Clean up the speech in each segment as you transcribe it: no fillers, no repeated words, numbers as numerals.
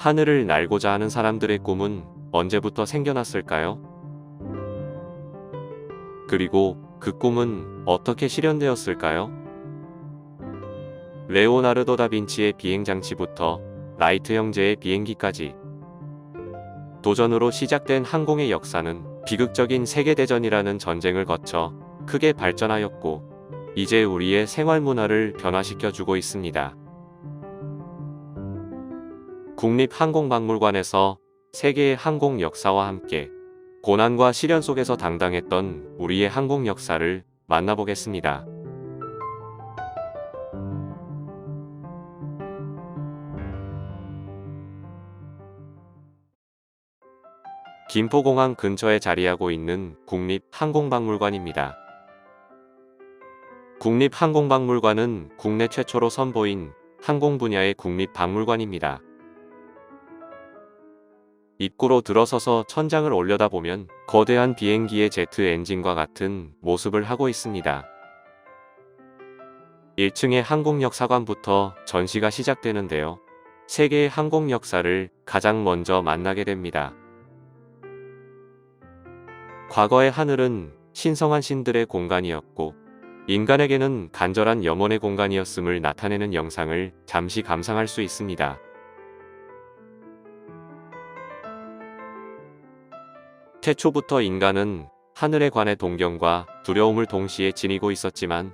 하늘을 날고자 하는 사람들의 꿈은 언제부터 생겨났을까요? 그리고 그 꿈은 어떻게 실현되었을까요? 레오나르도 다빈치의 비행장치부터 라이트 형제의 비행기까지 도전으로 시작된 항공의 역사는 비극적인 세계대전이라는 전쟁을 거쳐 크게 발전하였고 이제 우리의 생활 문화를 변화시켜주고 있습니다. 국립항공박물관에서 세계의 항공 역사와 함께 고난과 시련 속에서 당당했던 우리의 항공 역사를 만나보겠습니다. 김포공항 근처에 자리하고 있는 국립항공박물관입니다. 국립항공박물관은 국내 최초로 선보인 항공 분야의 국립박물관입니다. 입구로 들어서서 천장을 올려다보면 거대한 비행기의 제트 엔진과 같은 모습을 하고 있습니다. 1층의 항공역사관부터 전시가 시작되는데요. 세계의 항공 역사를 가장 먼저 만나게 됩니다. 과거의 하늘은 신성한 신들의 공간이었고 인간에게는 간절한 염원의 공간이었음을 나타내는 영상을 잠시 감상할 수 있습니다. 태초부터 인간은 하늘에 관해 동경과 두려움을 동시에 지니고 있었지만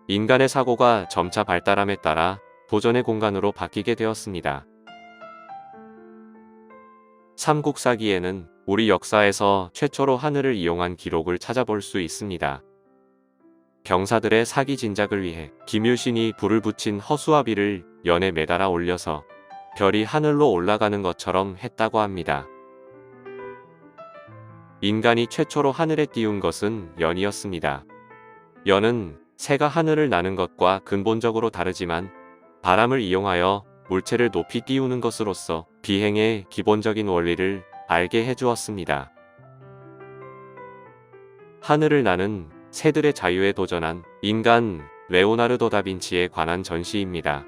인간의 사고가 점차 발달함에 따라 도전의 공간으로 바뀌게 되었습니다. 삼국사기에는 우리 역사에서 최초로 하늘을 이용한 기록을 찾아볼 수 있습니다. 병사들의 사기 진작을 위해 김유신이 불을 붙인 허수아비를 연에 매달아 올려서 별이 하늘로 올라가는 것처럼 했다고 합니다. 인간이 최초로 하늘에 띄운 것은 연이었습니다. 연은 새가 하늘을 나는 것과 근본적으로 다르지만 바람을 이용하여 물체를 높이 띄우는 것으로서 비행의 기본적인 원리를 알게 해주었습니다. 하늘을 나는 새들의 자유에 도전한 인간 레오나르도 다빈치에 관한 전시입니다.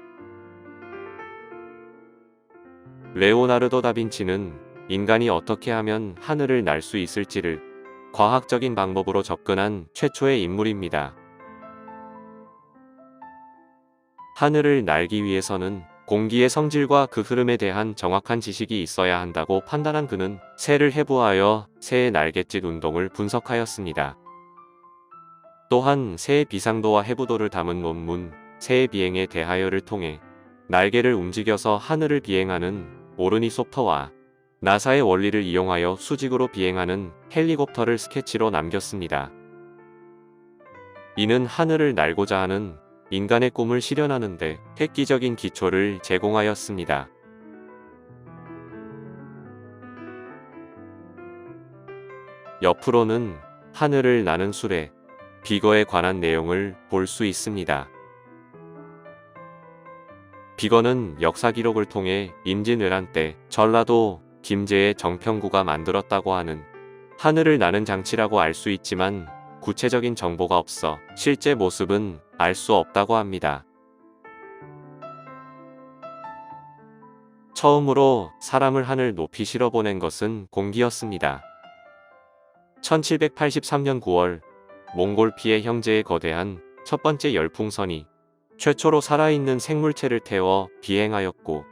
레오나르도 다빈치는 인간이 어떻게 하면 하늘을 날 수 있을지를 과학적인 방법으로 접근한 최초의 인물입니다. 하늘을 날기 위해서는 공기의 성질과 그 흐름에 대한 정확한 지식이 있어야 한다고 판단한 그는 새를 해부하여 새의 날갯짓 운동을 분석하였습니다. 또한 새의 비상도와 해부도를 담은 논문 새의 비행에 대하여를 통해 날개를 움직여서 하늘을 비행하는 오르니소프터와 나사의 원리를 이용하여 수직으로 비행하는 헬리콥터를 스케치로 남겼습니다. 이는 하늘을 날고자 하는 인간의 꿈을 실현하는 데 획기적인 기초를 제공하였습니다. 옆으로는 하늘을 나는 수레, 비거에 관한 내용을 볼 수 있습니다. 비거는 역사 기록을 통해 임진왜란 때 전라도 김제의 정평구가 만들었다고 하는 하늘을 나는 장치라고 알 수 있지만 구체적인 정보가 없어 실제 모습은 알 수 없다고 합니다. 처음으로 사람을 하늘 높이 실어보낸 것은 공기였습니다. 1783년 9월 몽골피해 형제의 거대한 첫 번째 열풍선이 최초로 살아있는 생물체를 태워 비행하였고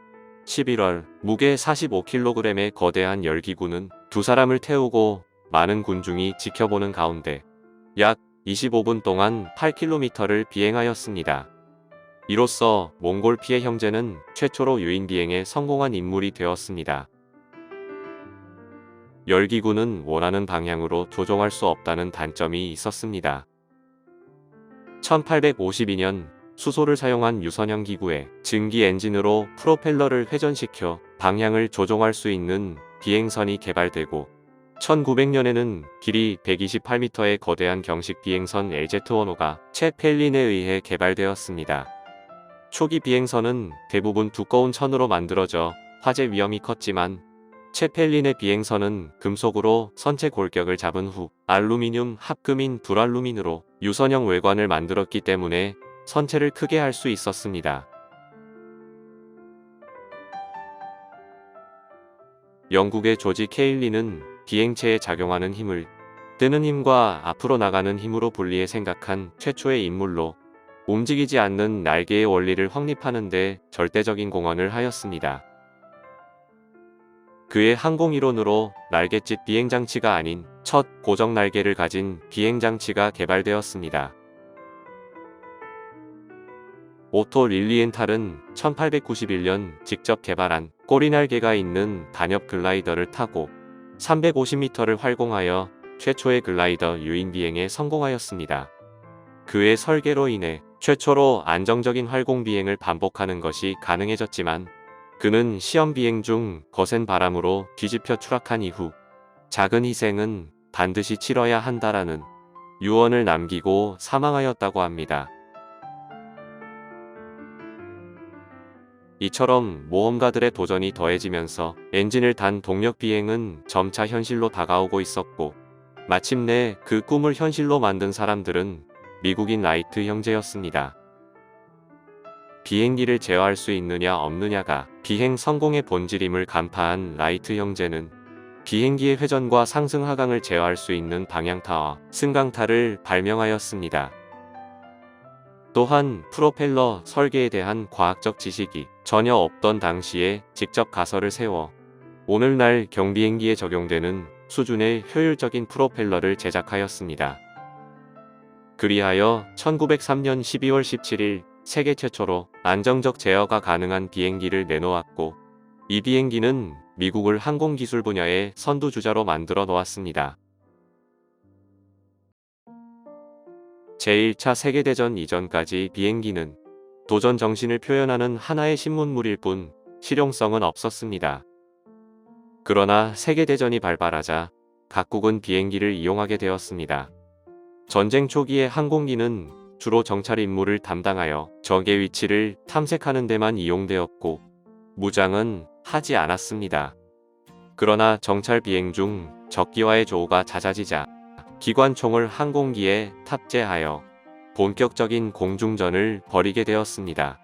11월 무게 45kg의 거대한 열기구는 두 사람을 태우고 많은 군중이 지켜보는 가운데 약 25분 동안 8km를 비행하였습니다. 이로써 몽골 피해 형제는 최초로 유인 비행에 성공한 인물이 되었습니다. 열기구는 원하는 방향으로 조종할 수 없다는 단점이 있었습니다. 1852년 수소를 사용한 유선형 기구에 증기 엔진으로 프로펠러를 회전시켜 방향을 조종할 수 있는 비행선이 개발되고 1900년에는 길이 128m의 거대한 경식 비행선 LZ-1호가 채펠린에 의해 개발되었습니다. 초기 비행선은 대부분 두꺼운 천으로 만들어져 화재 위험이 컸지만 채펠린의 비행선은 금속으로 선체 골격을 잡은 후 알루미늄 합금인 불알루민으로 유선형 외관을 만들었기 때문에 선체를 크게 할 수 있었습니다. 영국의 조지 케일리는 비행체에 작용하는 힘을 뜨는 힘과 앞으로 나가는 힘으로 분리해 생각한 최초의 인물로 움직이지 않는 날개의 원리를 확립하는 데 절대적인 공헌을 하였습니다. 그의 항공이론으로 날갯짓 비행장치가 아닌 첫 고정 날개를 가진 비행장치가 개발되었습니다. 오토 릴리엔탈은 1891년 직접 개발한 꼬리날개가 있는 단엽 글라이더를 타고 350m를 활공하여 최초의 글라이더 유인 비행에 성공하였습니다. 그의 설계로 인해 최초로 안정적인 활공 비행을 반복하는 것이 가능해졌지만 그는 시험 비행 중 거센 바람으로 뒤집혀 추락한 이후 작은 희생은 반드시 치러야 한다라는 유언을 남기고 사망하였다고 합니다. 이처럼 모험가들의 도전이 더해지면서 엔진을 단 동력 비행은 점차 현실로 다가오고 있었고 마침내 그 꿈을 현실로 만든 사람들은 미국인 라이트 형제였습니다. 비행기를 제어할 수 있느냐 없느냐가 비행 성공의 본질임을 간파한 라이트 형제는 비행기의 회전과 상승 하강을 제어할 수 있는 방향타와 승강타를 발명하였습니다. 또한 프로펠러 설계에 대한 과학적 지식이 전혀 없던 당시에 직접 가설을 세워 오늘날 경비행기에 적용되는 수준의 효율적인 프로펠러를 제작하였습니다. 그리하여 1903년 12월 17일 세계 최초로 안정적 제어가 가능한 비행기를 내놓았고 이 비행기는 미국을 항공기술 분야의 선두주자로 만들어 놓았습니다. 제1차 세계대전 이전까지 비행기는 도전 정신을 표현하는 하나의 신문물일 뿐 실용성은 없었습니다. 그러나 세계대전이 발발하자 각국은 비행기를 이용하게 되었습니다. 전쟁 초기의 항공기는 주로 정찰 임무를 담당하여 적의 위치를 탐색하는 데만 이용되었고 무장은 하지 않았습니다. 그러나 정찰 비행 중 적기와의 조우가 잦아지자 기관총을 항공기에 탑재하여 본격적인 공중전을 벌이게 되었습니다.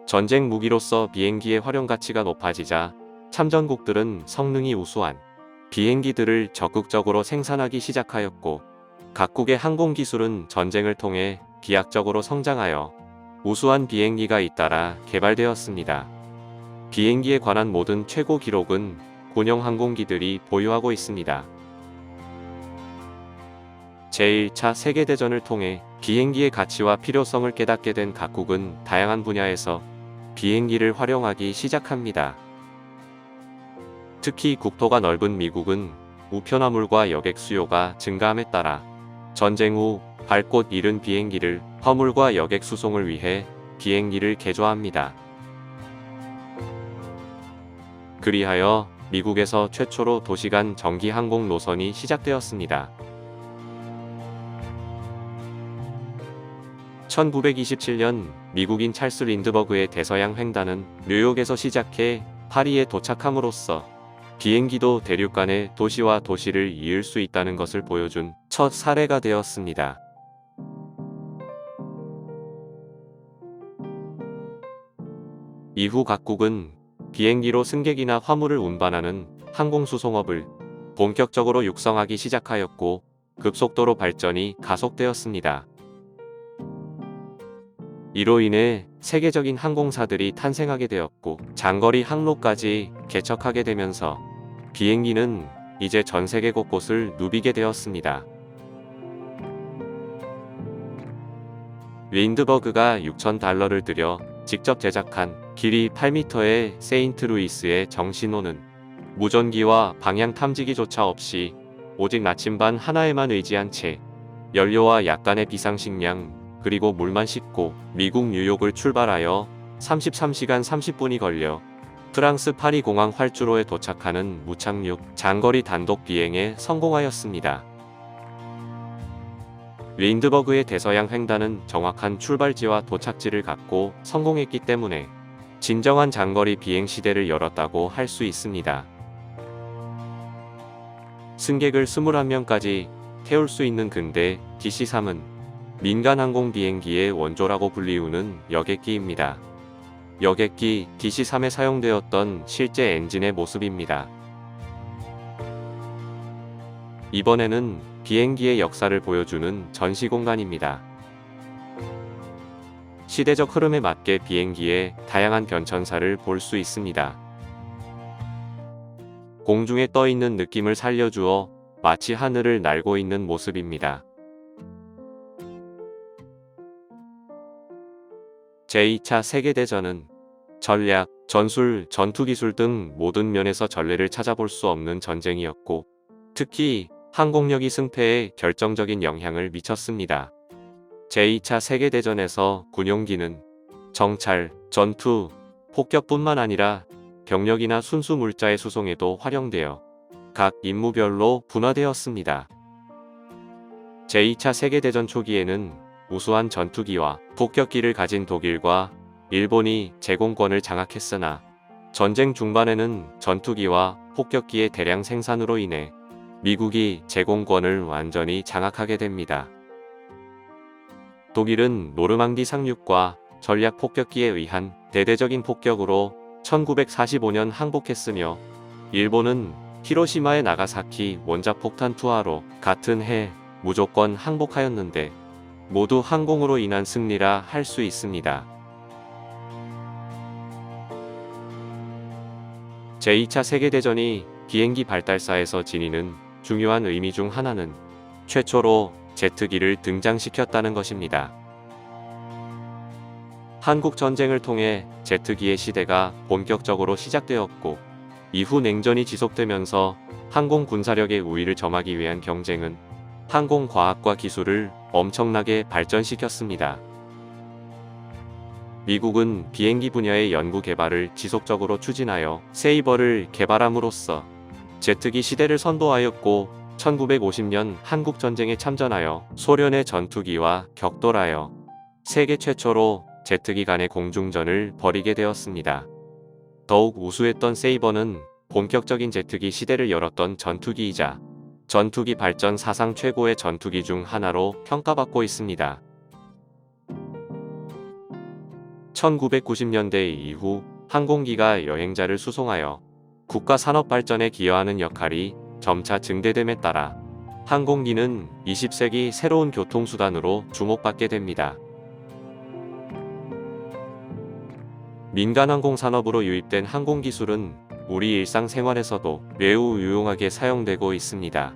전쟁 무기로서 비행기의 활용 가치가 높아지자 참전국들은 성능이 우수한 비행기들을 적극적으로 생산하기 시작하였고 각국의 항공기술은 전쟁을 통해 비약적으로 성장하여 우수한 비행기가 잇따라 개발되었습니다. 비행기에 관한 모든 최고 기록은 군용 항공기들이 보유하고 있습니다. 제1차 세계대전을 통해 비행기의 가치와 필요성을 깨닫게 된 각국은 다양한 분야에서 비행기를 활용하기 시작합니다. 특히 국토가 넓은 미국은 우편화물과 여객 수요가 증가함에 따라 전쟁 후 밟곳 잃은 비행기를 화물과 여객 수송을 위해 비행기를 개조합니다. 그리하여 미국에서 최초로 도시간 정기 항공 노선이 시작되었습니다. 1927년 미국인 찰스 린드버그의 대서양 횡단은 뉴욕에서 시작해 파리에 도착함으로써 비행기도 대륙 간의 도시와 도시를 이을 수 있다는 것을 보여준 첫 사례가 되었습니다. 이후 각국은 비행기로 승객이나 화물을 운반하는 항공수송업을 본격적으로 육성하기 시작하였고 급속도로 발전이 가속되었습니다. 이로 인해 세계적인 항공사들이 탄생하게 되었고 장거리 항로까지 개척하게 되면서 비행기는 이제 전 세계 곳곳을 누비게 되었습니다. 린드버그가 $6,000를 들여 직접 제작한 길이 8m의 세인트루이스의 정신호는 무전기와 방향 탐지기조차 없이 오직 나침반 하나에만 의지한 채 연료와 약간의 비상식량 그리고 물만 싣고 미국 뉴욕을 출발하여 33시간 30분이 걸려 프랑스 파리 공항 활주로에 도착하는 무착륙 장거리 단독 비행에 성공하였습니다. 린드버그의 대서양 횡단은 정확한 출발지와 도착지를 갖고 성공했기 때문에 진정한 장거리 비행 시대를 열었다고 할 수 있습니다. 승객을 21명까지 태울 수 있는 근대 DC-3은 민간 항공 비행기의 원조라고 불리우는 여객기입니다. 여객기 DC-3에 사용되었던 실제 엔진의 모습입니다. 이번에는 비행기의 역사를 보여주는 전시 공간입니다. 시대적 흐름에 맞게 비행기의 다양한 변천사를 볼 수 있습니다. 공중에 떠 있는 느낌을 살려주어 마치 하늘을 날고 있는 모습입니다. 제2차 세계대전은 전략, 전술, 전투기술 등 모든 면에서 전례를 찾아볼 수 없는 전쟁이었고, 특히 항공력이 승패에 결정적인 영향을 미쳤습니다. 제2차 세계대전에서 군용기는 정찰, 전투, 폭격뿐만 아니라 병력이나 순수 물자의 수송에도 활용되어 각 임무별로 분화되었습니다. 제2차 세계대전 초기에는 우수한 전투기와 폭격기를 가진 독일과 일본이 제공권을 장악했으나 전쟁 중반에는 전투기와 폭격기의 대량 생산으로 인해 미국이 제공권을 완전히 장악하게 됩니다. 독일은 노르망디 상륙과 전략 폭격기에 의한 대대적인 폭격으로 1945년 항복했으며, 일본은 히로시마의 나가사키 원자폭탄 투하로 같은 해 무조건 항복하였는데 모두 항공으로 인한 승리라 할 수 있습니다. 제2차 세계대전이 비행기 발달사에서 지니는 중요한 의미 중 하나는 최초로 제트기를 등장시켰다는 것입니다. 한국 전쟁을 통해 제트기의 시대가 본격적으로 시작되었고, 이후 냉전이 지속되면서 항공 군사력의 우위를 점하기 위한 경쟁은 항공과학과 기술을 엄청나게 발전시켰습니다. 미국은 비행기 분야의 연구 개발을 지속적으로 추진하여 세이버를 개발함으로써 제트기 시대를 선도하였고, 1950년 한국전쟁에 참전하여 소련의 전투기와 격돌하여 세계 최초로 제트기 간의 공중전을 벌이게 되었습니다. 더욱 우수했던 세이버는 본격적인 제트기 시대를 열었던 전투기이자 전투기 발전 사상 최고의 전투기 중 하나로 평가받고 있습니다. 1990년대 이후 항공기가 여행자를 수송하여 국가 산업 발전에 기여하는 역할이 점차 증대됨에 따라 항공기는 20세기 새로운 교통수단으로 주목받게 됩니다. 민간항공 산업으로 유입된 항공기술은 우리 일상생활에서도 매우 유용하게 사용되고 있습니다.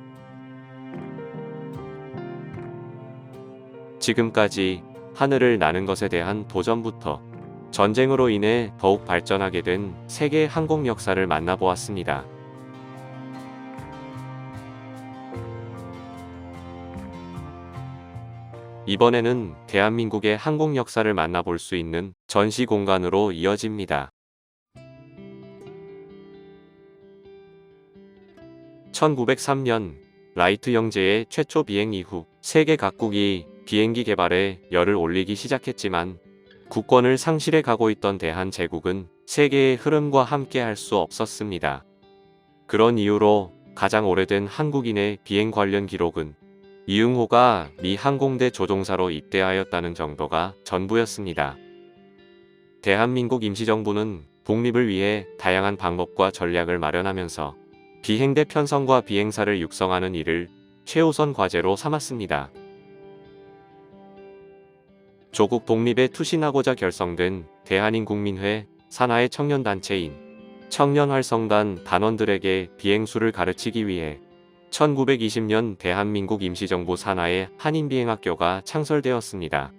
지금까지 하늘을 나는 것에 대한 도전부터 전쟁으로 인해 더욱 발전하게 된 세계 항공 역사를 만나보았습니다. 이번에는 대한민국의 항공 역사를 만나볼 수 있는 전시 공간으로 이어집니다. 1903년 라이트 형제의 최초 비행 이후 세계 각국이 비행기 개발에 열을 올리기 시작했지만, 국권을 상실해 가고 있던 대한제국은 세계의 흐름과 함께 할 수 없었습니다. 그런 이유로 가장 오래된 한국인의 비행 관련 기록은 이응호가 미 항공대 조종사로 입대하였다는 정도가 전부였습니다. 대한민국 임시정부는 독립을 위해 다양한 방법과 전략을 마련하면서 비행대 편성과 비행사를 육성하는 일을 최우선 과제로 삼았습니다. 조국 독립에 투신하고자 결성된 대한인국민회 산하의 청년단체인 청년활성단 단원들에게 비행수를 가르치기 위해 1920년 대한민국 임시정부 산하의 한인비행학교가 창설되었습니다.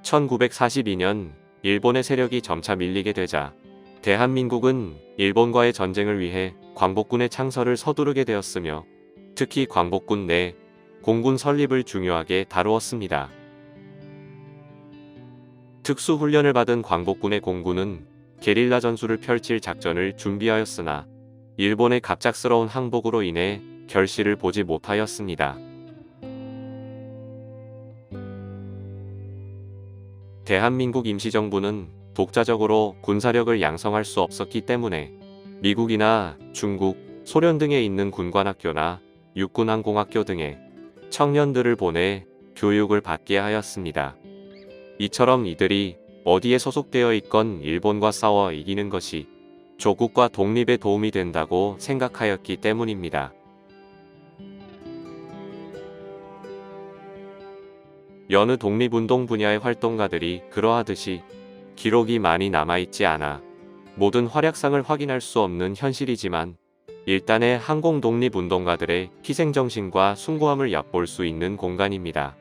1942년 일본의 세력이 점차 밀리게 되자 대한민국은 일본과의 전쟁을 위해 광복군의 창설을 서두르게 되었으며, 특히 광복군 내 공군 설립을 중요하게 다루었습니다. 특수훈련을 받은 광복군의 공군은 게릴라 전술을 펼칠 작전을 준비하였으나 일본의 갑작스러운 항복으로 인해 결실을 보지 못하였습니다. 대한민국 임시정부는 독자적으로 군사력을 양성할 수 없었기 때문에 미국이나 중국, 소련 등에 있는 군관학교나 육군항공학교 등에 청년들을 보내 교육을 받게 하였습니다. 이처럼 이들이 어디에 소속되어 있건 일본과 싸워 이기는 것이 조국과 독립에 도움이 된다고 생각하였기 때문입니다. 여느 독립운동 분야의 활동가들이 그러하듯이 기록이 많이 남아있지 않아 모든 활약상을 확인할 수 없는 현실이지만 일단의 항공 독립운동가들의 희생정신과 숭고함을 엿볼 수 있는 공간입니다.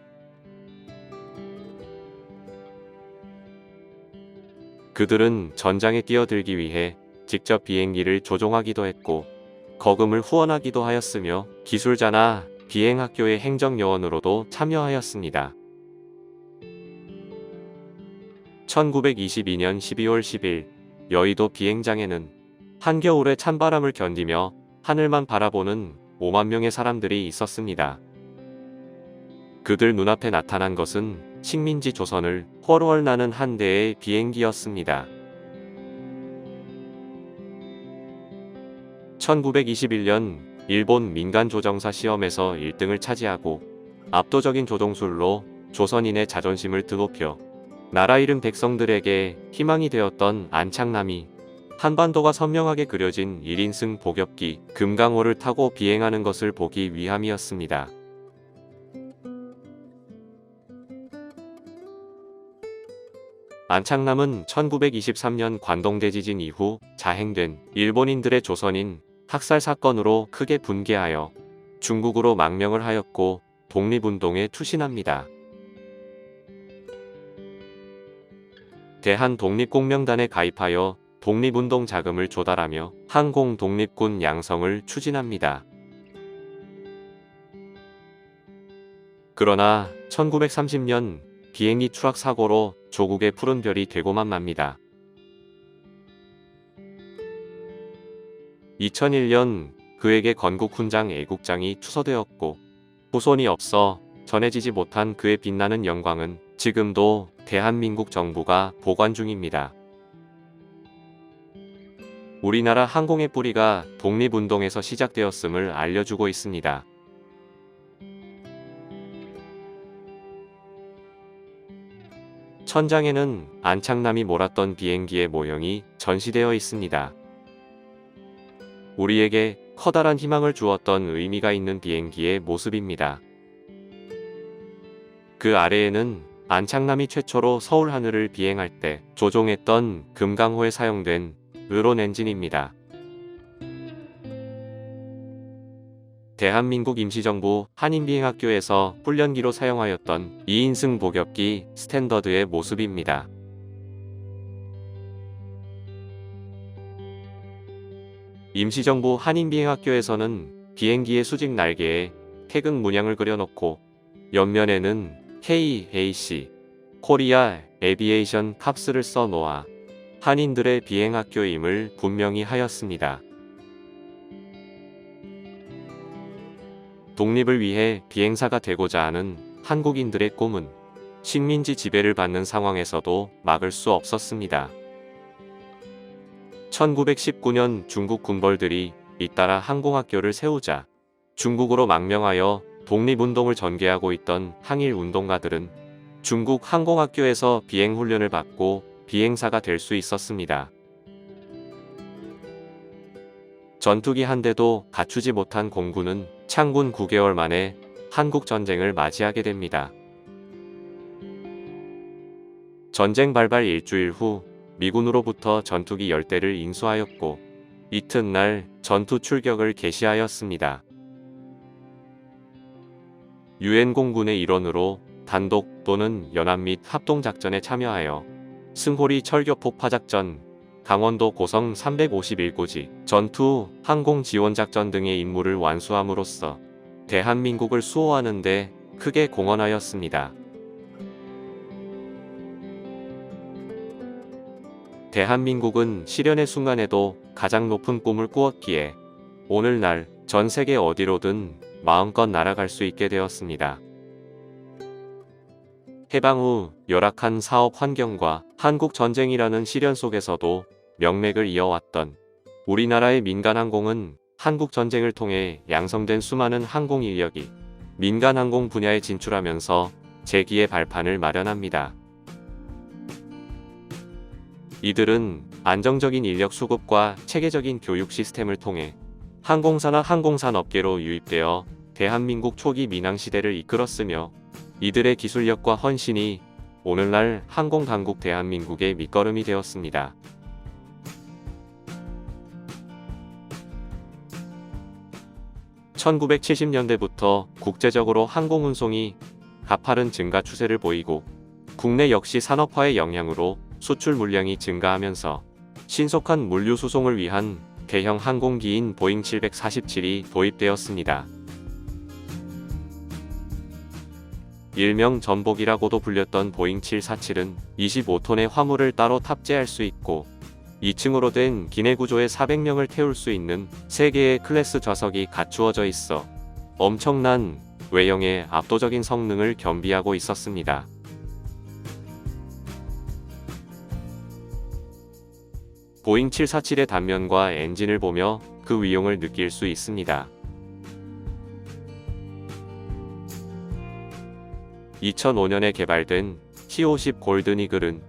그들은 전장에 뛰어들기 위해 직접 비행기를 조종하기도 했고 거금을 후원하기도 하였으며 기술자나 비행학교의 행정요원으로도 참여하였습니다. 1922년 12월 10일 여의도 비행장에는 한겨울의 찬바람을 견디며 하늘만 바라보는 5만 명의 사람들이 있었습니다. 그들 눈앞에 나타난 것은 식민지 조선을 훨훨 나는 한 대의 비행기였습니다. 1921년 일본 민간조정사 시험에서 1등을 차지하고 압도적인 조종술로 조선인의 자존심을 드높여 나라 잃은 백성들에게 희망이 되었던 안창남이 한반도가 선명하게 그려진 1인승 복엽기 금강호를 타고 비행하는 것을 보기 위함이었습니다. 안창남은 1923년 관동대 지진 이후 자행된 일본인들의 조선인 학살 사건으로 크게 분개하여 중국으로 망명을 하였고 독립운동에 투신합니다. 대한독립공명단에 가입하여 독립운동 자금을 조달하며 항공독립군 양성을 추진합니다. 그러나 1930년 비행기 추락 사고로 조국의 푸른 별이 되고만 맙니다. 2001년 그에게 건국훈장 애국장이 추서되었고 후손이 없어 전해지지 못한 그의 빛나는 영광은 지금도 대한민국 정부가 보관 중입니다. 우리나라 항공의 뿌리가 독립운동에서 시작되었음을 알려주고 있습니다. 천장에는 안창남이 몰았던 비행기의 모형이 전시되어 있습니다. 우리에게 커다란 희망을 주었던 의미가 있는 비행기의 모습입니다. 그 아래에는 안창남이 최초로 서울 하늘을 비행할 때 조종했던 금강호에 사용된 의론 엔진입니다. 대한민국 임시정부 한인비행학교에서 훈련기로 사용하였던 2인승 복엽기 스탠더드의 모습입니다. 임시정부 한인비행학교에서는 비행기의 수직 날개에 태극 문양을 그려놓고 옆면에는 KAC 코리아 에비에이션 캅스를 써놓아 한인들의 비행학교임을 분명히 하였습니다. 독립을 위해 비행사가 되고자 하는 한국인들의 꿈은 식민지 지배를 받는 상황에서도 막을 수 없었습니다. 1919년 중국 군벌들이 잇따라 항공학교를 세우자 중국으로 망명하여 독립운동을 전개하고 있던 항일운동가들은 중국 항공학교에서 비행훈련을 받고 비행사가 될 수 있었습니다. 전투기 한 대도 갖추지 못한 공군은 창군 9개월 만에 한국전쟁을 맞이하게 됩니다. 전쟁 발발 일주일 후 미군으로부터 전투기 10대를 인수하였고 이튿날 전투 출격을 개시하였습니다. 유엔 공군의 일원으로 단독 또는 연합 및 합동작전에 참여하여 승호리 철교폭파작전, 강원도 고성 351고지, 전투, 항공지원작전 등의 임무를 완수함으로써 대한민국을 수호하는 데 크게 공헌하였습니다. 대한민국은 실현의 순간에도 가장 높은 꿈을 꾸었기에 오늘날 전 세계 어디로든 마음껏 날아갈 수 있게 되었습니다. 해방 후 열악한 사업 환경과 한국 전쟁이라는 시련 속에서도 명맥을 이어왔던 우리나라의 민간항공은 한국 전쟁을 통해 양성된 수많은 항공 인력이 민간항공 분야에 진출하면서 재기의 발판을 마련합니다. 이들은 안정적인 인력 수급과 체계적인 교육 시스템을 통해 항공사나 항공산업계로 유입되어 대한민국 초기 민항시대를 이끌었으며, 이들의 기술력과 헌신이 오늘날 항공강국 대한민국의 밑거름이 되었습니다. (1970년대부터) 국제적으로 항공운송이 가파른 증가 추세를 보이고, 국내 역시 산업화의 영향으로 수출 물량이 증가하면서 신속한 물류 수송을 위한 대형 항공기인 보잉 747이 도입되었습니다. 일명 전복이라고도 불렸던 보잉 747은 25톤의 화물을 따로 탑재할 수 있고, 2층으로 된 기내 구조에 400명을 태울 수 있는 3개의 클래스 좌석이 갖추어져 있어 엄청난 외형의 압도적인 성능을 겸비하고 있었습니다. 보잉 747의 단면과 엔진을 보며 그 위용을 느낄 수 있습니다. 2005년에 개발된 T-50 골든 이글은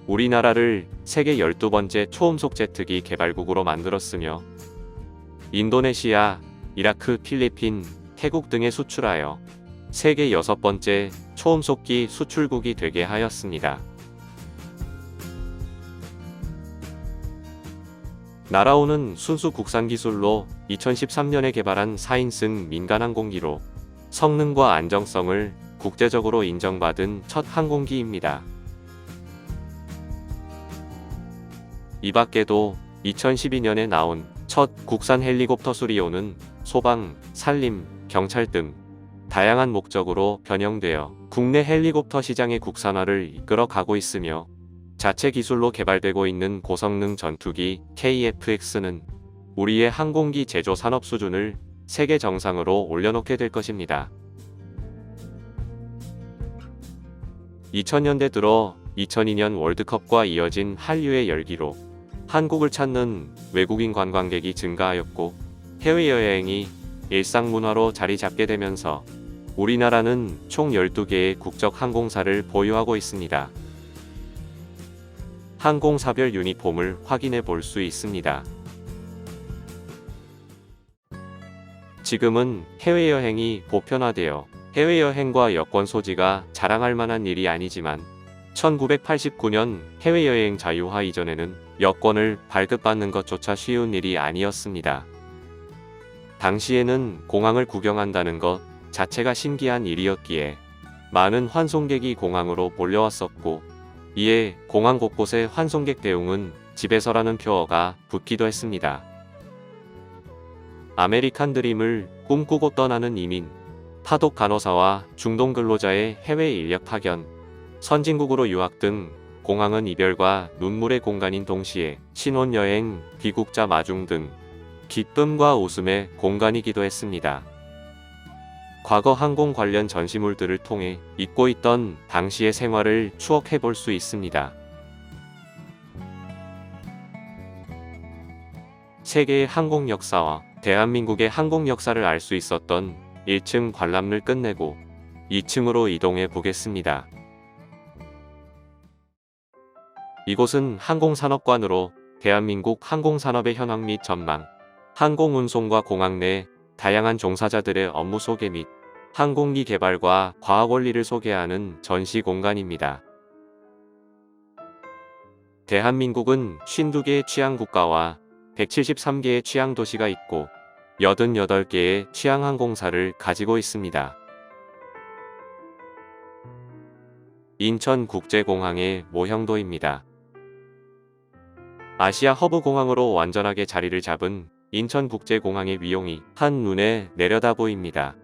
우리나라를 세계 12번째 초음속 제트기 개발국으로 만들었으며, 인도네시아, 이라크, 필리핀, 태국 등에 수출하여 세계 6번째 초음속기 수출국이 되게 하였습니다. 날아오는 순수 국산 기술로 2013년에 개발한 4인승 민간항공기로 성능과 안정성을 국제적으로 인정받은 첫 항공기입니다. 이 밖에도 2012년에 나온 첫 국산 헬리콥터 수리오는 소방, 산림, 경찰 등 다양한 목적으로 변형되어 국내 헬리콥터 시장의 국산화를 이끌어 가고 있으며, 자체 기술로 개발되고 있는 고성능 전투기 KF-X는 우리의 항공기 제조 산업 수준을 세계 정상으로 올려놓게 될 것입니다. 2000년대 들어 2002년 월드컵과 이어진 한류의 열기로 한국을 찾는 외국인 관광객이 증가하였고, 해외여행이 일상 문화로 자리 잡게 되면서 우리나라는 총 12개의 국적 항공사를 보유하고 있습니다. 항공사별 유니폼을 확인해 볼 수 있습니다. 지금은 해외여행이 보편화되어 해외여행과 여권 소지가 자랑할 만한 일이 아니지만, 1989년 해외여행 자유화 이전에는 여권을 발급받는 것조차 쉬운 일이 아니었습니다. 당시에는 공항을 구경한다는 것 자체가 신기한 일이었기에 많은 환송객이 공항으로 몰려왔었고, 이에 공항 곳곳의 환송객 대웅은 집에서라는 표어가 붙기도 했습니다. 아메리칸 드림을 꿈꾸고 떠나는 이민, 파독 간호사와 중동 근로자의 해외 인력 파견, 선진국으로 유학 등 공항은 이별과 눈물의 공간인 동시에 신혼여행, 귀국자 마중 등 기쁨과 웃음의 공간이기도 했습니다. 과거 항공 관련 전시물들을 통해 잊고 있던 당시의 생활을 추억해 볼 수 있습니다. 세계의 항공 역사와 대한민국의 항공 역사를 알 수 있었던 1층 관람을 끝내고 2층으로 이동해 보겠습니다. 이곳은 항공산업관으로 대한민국 항공산업의 현황 및 전망, 항공운송과 공항 내 다양한 종사자들의 업무 소개 및 항공기 개발과 과학 원리를 소개하는 전시 공간입니다. 대한민국은 52개의 취항국가와 173개의 취항도시가 있고 88개의 취항항공사를 가지고 있습니다. 인천국제공항의 모형도입니다. 아시아 허브 공항으로 완전하게 자리를 잡은 인천국제공항의 위용이 한눈에 내려다 보입니다.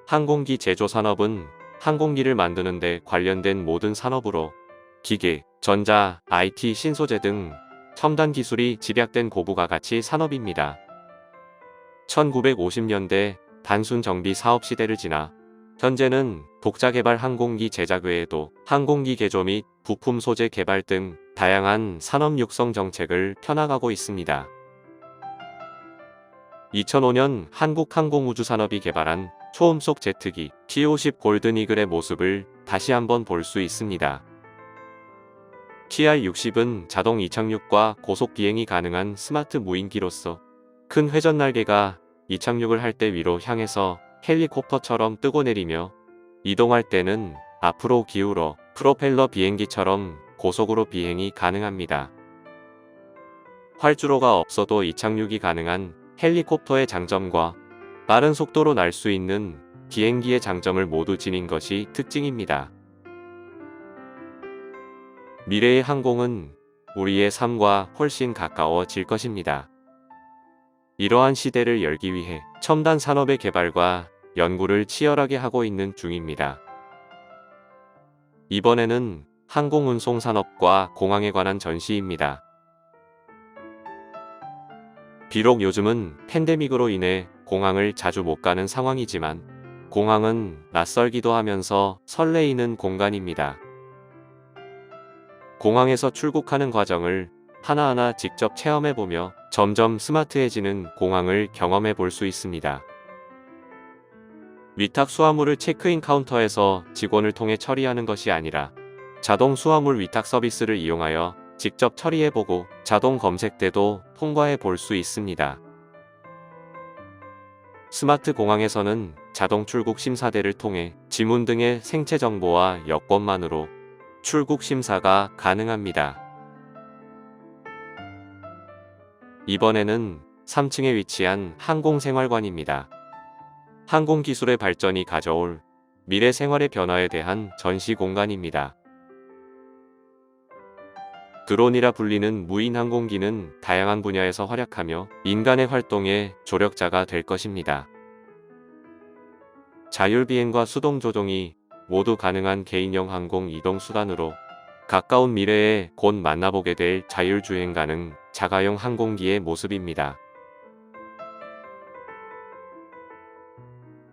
항공기 제조 산업은 항공기를 만드는 데 관련된 모든 산업으로 기계, 전자, IT, 신소재 등 첨단 기술이 집약된 고부가가치 산업입니다. 1950년대 단순 정비 사업 시대를 지나 현재는 독자 개발 항공기 제작 외에도 항공기 개조 및 부품 소재 개발 등 다양한 산업 육성 정책을 펴나가고 있습니다. 2005년 한국항공우주산업이 개발한 초음속 제트기 T-50 골든이글의 모습을 다시 한번 볼 수 있습니다. TR-60은 자동 이착륙과 고속 비행이 가능한 스마트 무인기로서 큰 회전 날개가 이착륙을 할 때 위로 향해서 헬리콥터처럼 뜨고 내리며 이동할 때는 앞으로 기울어 프로펠러 비행기처럼 고속으로 비행이 가능합니다. 활주로가 없어도 이착륙이 가능한 헬리콥터의 장점과 빠른 속도로 날 수 있는 비행기의 장점을 모두 지닌 것이 특징입니다. 미래의 항공은 우리의 삶과 훨씬 가까워질 것입니다. 이러한 시대를 열기 위해 첨단 산업의 개발과 연구를 치열하게 하고 있는 중입니다. 이번에는 항공운송 산업과 공항에 관한 전시입니다. 비록 요즘은 팬데믹으로 인해 공항을 자주 못 가는 상황이지만 공항은 낯설기도 하면서 설레이는 공간입니다. 공항에서 출국하는 과정을 하나하나 직접 체험해보며 점점 스마트해지는 공항을 경험해 볼 수 있습니다. 위탁 수화물을 체크인 카운터에서 직원을 통해 처리하는 것이 아니라 자동 수화물 위탁 서비스를 이용하여 직접 처리해보고 자동 검색대도 통과해 볼 수 있습니다. 스마트 공항에서는 자동 출국 심사대를 통해 지문 등의 생체 정보와 여권만으로 출국 심사가 가능합니다. 이번에는 3층에 위치한 항공생활관입니다. 항공기술의 발전이 가져올 미래 생활의 변화에 대한 전시 공간입니다. 드론이라 불리는 무인 항공기는 다양한 분야에서 활약하며 인간의 활동의 조력자가 될 것입니다. 자율비행과 수동 조종이 모두 가능한 개인용 항공 이동 수단으로 가까운 미래에 곧 만나보게 될 자율주행 가능 자가용 항공기의 모습입니다.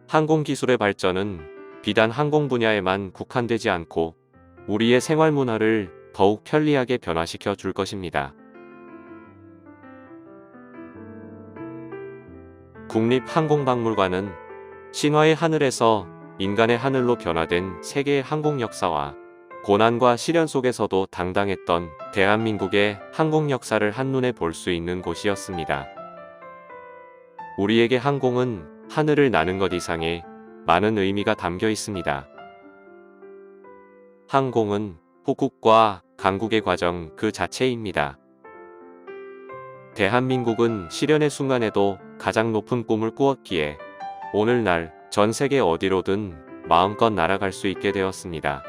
항공기술의 발전은 비단 항공 분야에만 국한되지 않고 우리의 생활 문화를 더욱 편리하게 변화시켜 줄 것입니다. 국립항공박물관은 신화의 하늘에서 인간의 하늘로 변화된 세계의 항공 역사와 고난과 시련 속에서도 당당했던 대한민국의 항공 역사를 한눈에 볼 수 있는 곳이었습니다. 우리에게 항공은 하늘을 나는 것 이상의 많은 의미가 담겨 있습니다. 항공은 호국과 강국의 과정 그 자체입니다. 대한민국은 시련의 순간에도 가장 높은 꿈을 꾸었기에 오늘날 전 세계 어디로든 마음껏 날아갈 수 있게 되었습니다.